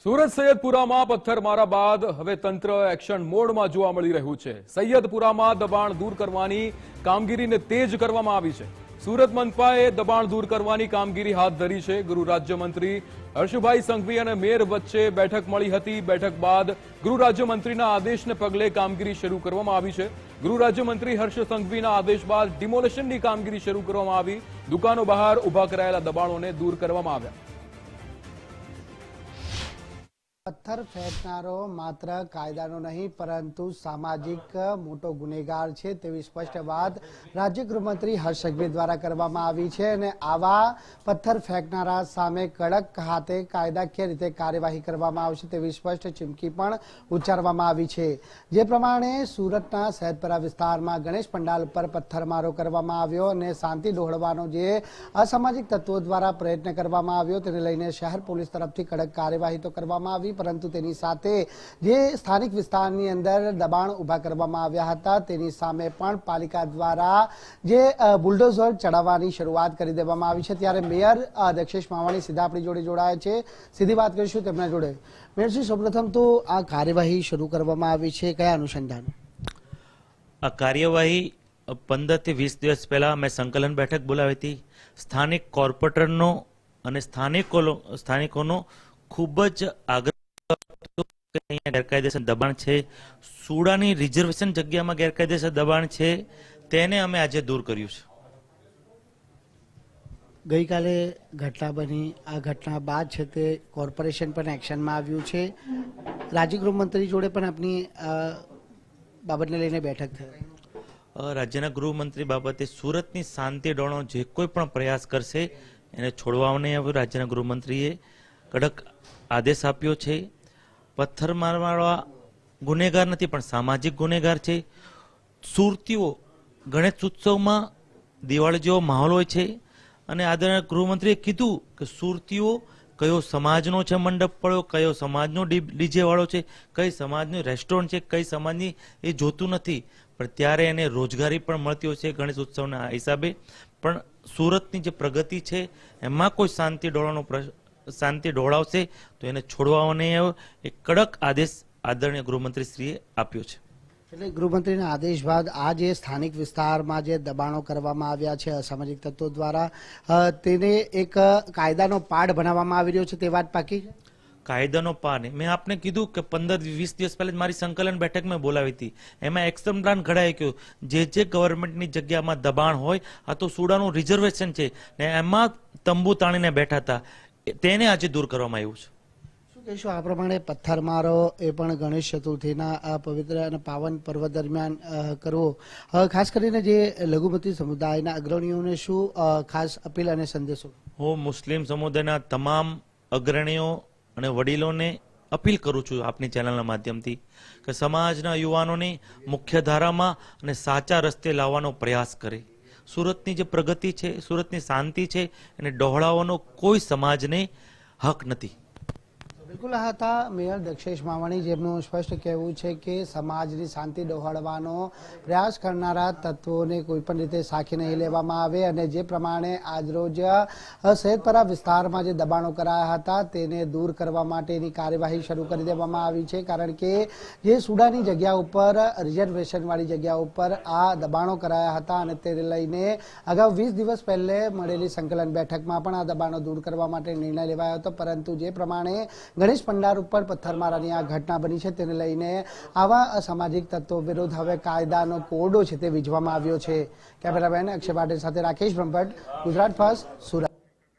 સુરત સૈયદપુરામાં પથ્થરમારા બાદ હવે તંત્ર એક્શન મોડમાં જોવા મળી રહ્યું છે। સૈયદપુરામાં દબાણ દૂર કરવાની કામગીરીને તેજ કરવામાં આવી છે। સુરત મનપાએ દબાણ દૂર કરવાની કામગીરી હાથ ધરી છે। ગૃહ રાજ્યમંત્રી હર્ષભાઈ સંઘવી અને મેયર વચ્ચે બેઠક મળી હતી। બેઠક બાદ ગૃહ રાજ્યમંત્રીના આદેશને પગલે કામગીરી શરૂ કરવામાં આવી છે। ગૃહ રાજ્યમંત્રી હર્ષ સંઘવીના આદેશ બાદ ડિમોલેશનની કામગીરી શરૂ કરવામાં આવી। દુકાનો બહાર ઉભા કરાયેલા દબાણોને દૂર કરવામાં આવ્યા। પથ્થર ફેંકનારો માત્ર કાયદાનો નહીં પરંતુ સામાજિક મોટો ગુનેગાર છે તેવી સ્પષ્ટ વાત રાજ્ય ગૃહમંત્રી હર્ષ સંઘવી દ્વારા કરવામાં આવી છે અને આવા પથ્થર ફેંકનારા સામે કડક હાથે કાયદાકીય રીતે કાર્યવાહી કરવામાં આવશે તેવી સ્પષ્ટ ચીમકી પણ ઉચ્ચારવામાં આવી છે। જે પ્રમાણે સુરતના સૈયદપુરા વિસ્તારમાં ગણેશ પંડાલ પર પથ્થરમારો કરવામાં આવ્યો અને શાંતિ ડહોળવાનો જે અસામાજિક તત્વો દ્વારા પ્રયત્ન કરવામાં આવ્યો તેને લઈને શહેર પોલીસ તરફથી કડક કાર્યવાહી તો કરવામાં આવી, પરંતુ તેની સાથે જે સ્થાનિક વિસ્તારની અંદર દબાણ ઉભા કરવામાં આવ્યા હતા તેની સામે પણ પાલિકા દ્વારા જે બુલડોઝર ચડાવવાની શરૂઆત કરી દેવામાં આવી છે। ત્યારે મેયર દક્ષેશ માવાણી સીધા આપણી જોડે જોડાયા છે, સીધી વાત કરીશું તેમના જોડે। મેયરજી, સૌપ્રથમ તો આ કાર્યવાહી શરૂ કરવામાં આવી છે, કયા અનુસંધાન? આ કાર્યવાહી 15 થી 20 દિવસ પહેલા મેં સંકલન બેઠક બોલાવી હતી। સ્થાનિક કોર્પોરેટરનો અને સ્થાનિકોનો ખૂબ જ આગ્રહ ગેરકાયદેસર દબાણ છે, સુડાની રિઝર્વેશન જગ્યામાં ગેરકાયદેસર દબાણ છે, તેને અમે આજે દૂર કર્યું છે। ગઈકાલે ઘટના બની, આ ઘટના બાદ છે તે કોર્પોરેશન પણ એક્શનમાં આવ્યું છે। રાજ્ય ગૃહમંત્રી જોડે પણ આપની બાબતને લઈને બેઠક થઈ। રાજ્યના ગૃહમંત્રી બાબતે સુરતની શાંતિ ડોળવાનો જે કોઈ પણ પ્રયાસ કરશે એને છોડવામાં નહીં આવ્યું। રાજ્યના ગૃહમંત્રીએ કડક આદેશ આપ્યો છે। પથ્થર મારવાળા ગુનેગાર નથી પણ સામાજિક ગુનેગાર છે। સુરતીઓ ગણેશ ઉત્સવમાં દિવાળી જેવો માહોલ હોય છે અને આદરણીય ગૃહમંત્રીએ કીધું કે સુરતીઓ કયો સમાજનો છે મંડપ પડ્યો, કયો સમાજનો ડીજે વાળો છે, કઈ સમાજનું રેસ્ટોરન્ટ છે, કઈ સમાજની એ જોતું નથી, પણ ત્યારે એને રોજગારી પણ મળતી હોય છે ગણેશ ઉત્સવના હિસાબે। પણ સુરતની જે પ્રગતિ છે એમાં કોઈ શાંતિ ડોળાવશે તો એને છોડવામાં નહીં આવે, એ કડક આદેશ આદરણીય ગૃહમંત્રીશ્રીએ આપ્યો છે। એટલે ગૃહમંત્રીના આદેશ બાદ આ જે સ્થાનિક વિસ્તારમાં જે દબાણો કરવામાં આવ્યા છે અસામાજિક તત્વો દ્વારા, તેને એક કાયદાનો પાઠ બનાવવામાં આવી રહ્યો છે, તે વાત પાકી છે? કાયદાનો પાઠ મેં આપને કીધું કે 15-20 દિવસ પહેલા મારી સંકલન બેઠક મેં બોલાવી હતી, એમાં એક્શન પ્લાન ઘડાઈ ગયો। જે ગવર્મેન્ટની જગ્યામાં દબાણ હોય, આ તો સુડાનું રિઝર્વેશન છે ને એમાં તંબુ તાણીને બેઠા હતા, તેને આજે દૂર કરવામાં આવ્યું છે। શું કહીશું આ પ્રમાણે પથ્થરમારો એ પણ ગણેશ ચતુર્થીના આ પવિત્ર અને પાવન પર્વ દરમિયાન કરવો, ખાસ કરીને જે લઘુમતી સમુદાયના અગ્રણીઓને શું ખાસ અપીલ અને સંદેશો? હું મુસ્લિમ સમુદાયના તમામ અગ્રણીઓ અને વડીલોને અપીલ કરું છું આપની ચેનલના માધ્યમથી કે સમાજના યુવાનોને મુખ્ય ધારામાં અને સાચા રસ્તે લાવવાનો પ્રયાસ કરે। સુરતની જે પ્રગતિ છે, સુરતની શાંતિ છે, એને ડહોળાવવાનો કોઈ સમાજને હક નથી। બિલકુલ, આ હતા મેયર દક્ષેશ માવાણી, જેમનું સ્પષ્ટ કહેવું છે કે સમાજની શાંતિ ડહોળવાનો પ્રયાસ કરનારા તત્વોને કોઈપણ રીતે સાખી નહીં લેવામાં આવે અને જે પ્રમાણે આજરોજ સૈયદપુરા વિસ્તારમાં જે દબાણો કરાયા હતા તેને દૂર કરવા માટેની કાર્યવાહી શરૂ કરી દેવામાં આવી છે, કારણ કે જે સુડાની જગ્યા ઉપર રિઝર્વેશનવાળી જગ્યા ઉપર આ દબાણો કરાયા હતા અને તેને લઈને અગાઉ 20 દિવસ પહેલે મળેલી સંકલન બેઠકમાં પણ આ દબાણો દૂર કરવા માટે નિર્ણય લેવાયો હતો, પરંતુ જે પ્રમાણે ગણેશ પંડાલ ઉપર પથ્થરમારાની આ ઘટના બની છે તેને લઈને આવા અસામાજિક તત્વો વિરુદ્ધ હવે કાયદાનો કોડો છે તે વીજવામાં આવ્યો છે। કેમેરામેન અક્ષય પાટીલ સાથે રાકેશ બ્રહ્મભટ્ટ, ગુજરાત ફર્સ્ટ, સુરત।